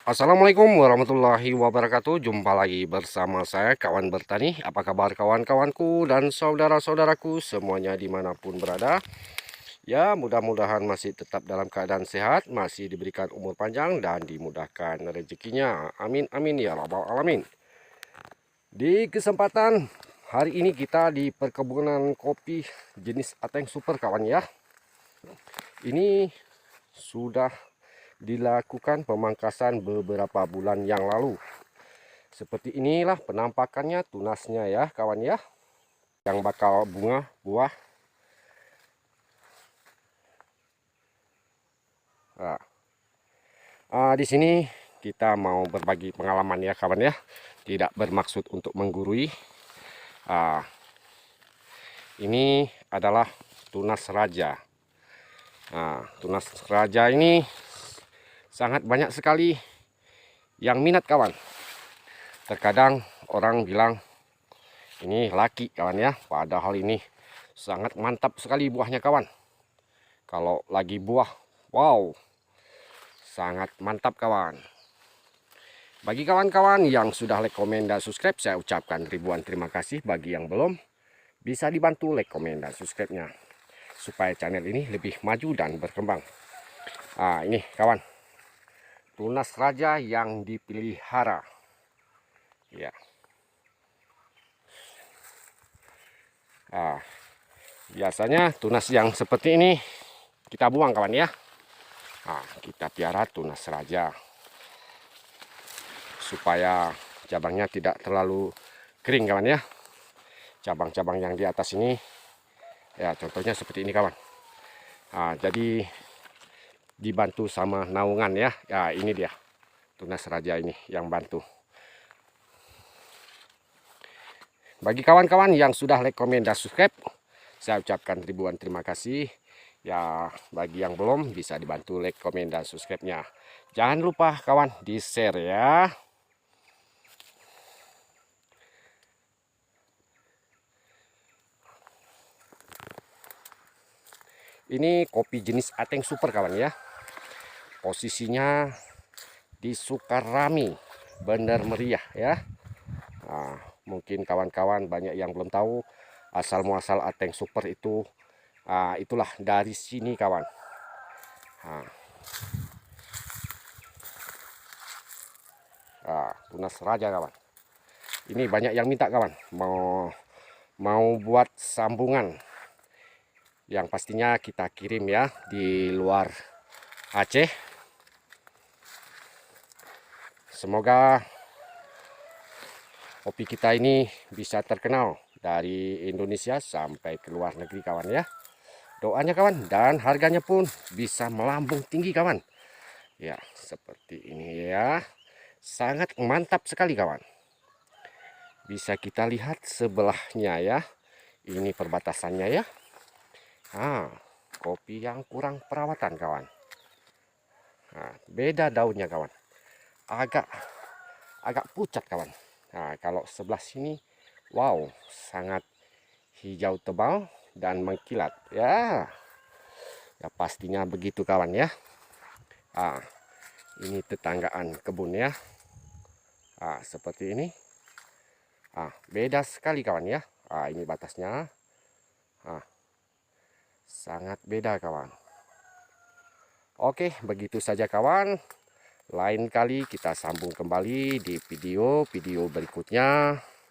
Assalamualaikum warahmatullahi wabarakatuh. Jumpa lagi bersama saya kawan bertani. Apa kabar kawan-kawanku dan saudara-saudaraku semuanya dimanapun berada. Ya, mudah-mudahan masih tetap dalam keadaan sehat, masih diberikan umur panjang dan dimudahkan rezekinya. Amin amin ya rabbal alamin. Di kesempatan hari ini kita di perkebunan kopi jenis Ateng Super kawan ya. Ini sudah dilakukan pemangkasan beberapa bulan yang lalu. Seperti inilah penampakannya tunasnya ya kawan ya, yang bakal bunga buah. Di sini kita mau berbagi pengalaman ya kawan ya, tidak bermaksud untuk menggurui. Ini adalah tunas raja. Tunas raja ini sangat banyak sekali yang minat kawan. Terkadang orang bilang ini laki kawan ya, padahal ini sangat mantap sekali buahnya kawan. Kalau lagi buah, wow, sangat mantap kawan. Bagi kawan-kawan yang sudah like, komen, dan subscribe, saya ucapkan ribuan terima kasih. Bagi yang belum, bisa dibantu like, komen, dan subscribe-nya supaya channel ini lebih maju dan berkembang. Ini kawan, tunas raja yang dipelihara. Ya. Biasanya tunas yang seperti ini kita buang kawan ya. Kita piara tunas raja supaya cabangnya tidak terlalu kering kawan ya. Cabang-cabang yang di atas ini ya contohnya seperti ini kawan. Jadi dibantu sama naungan ya. Ya ini dia tunas raja ini yang bantu. Bagi kawan-kawan yang sudah like, komen, dan subscribe, saya ucapkan ribuan terima kasih. Ya, bagi yang belum bisa dibantu like, komen, dan subscribe-nya. Jangan lupa kawan di share ya. Ini kopi jenis Ateng Super kawan ya. Posisinya di Sukarami, Bandar Meriah ya. Mungkin kawan-kawan banyak yang belum tahu asal muasal Ateng Super itu. Itulah dari sini kawan. Tunas raja kawan. Ini banyak yang minta kawan, mau buat sambungan. Yang pastinya kita kirim ya di luar Aceh. Semoga kopi kita ini bisa terkenal dari Indonesia sampai ke luar negeri kawan ya. Doanya kawan, dan harganya pun bisa melambung tinggi kawan. Ya, seperti ini ya. Sangat mantap sekali kawan. Bisa kita lihat sebelahnya ya. Ini perbatasannya ya. Kopi yang kurang perawatan kawan. Beda daunnya kawan. Agak pucat kawan. Kalau sebelah sini, wow, sangat hijau tebal dan mengkilat ya. Ya pastinya begitu kawan ya. Ini tetanggaan kebun ya. Seperti ini. Beda sekali kawan ya. Ini batasnya. Sangat beda kawan. Oke, begitu saja kawan. Lain kali kita sambung kembali di video berikutnya.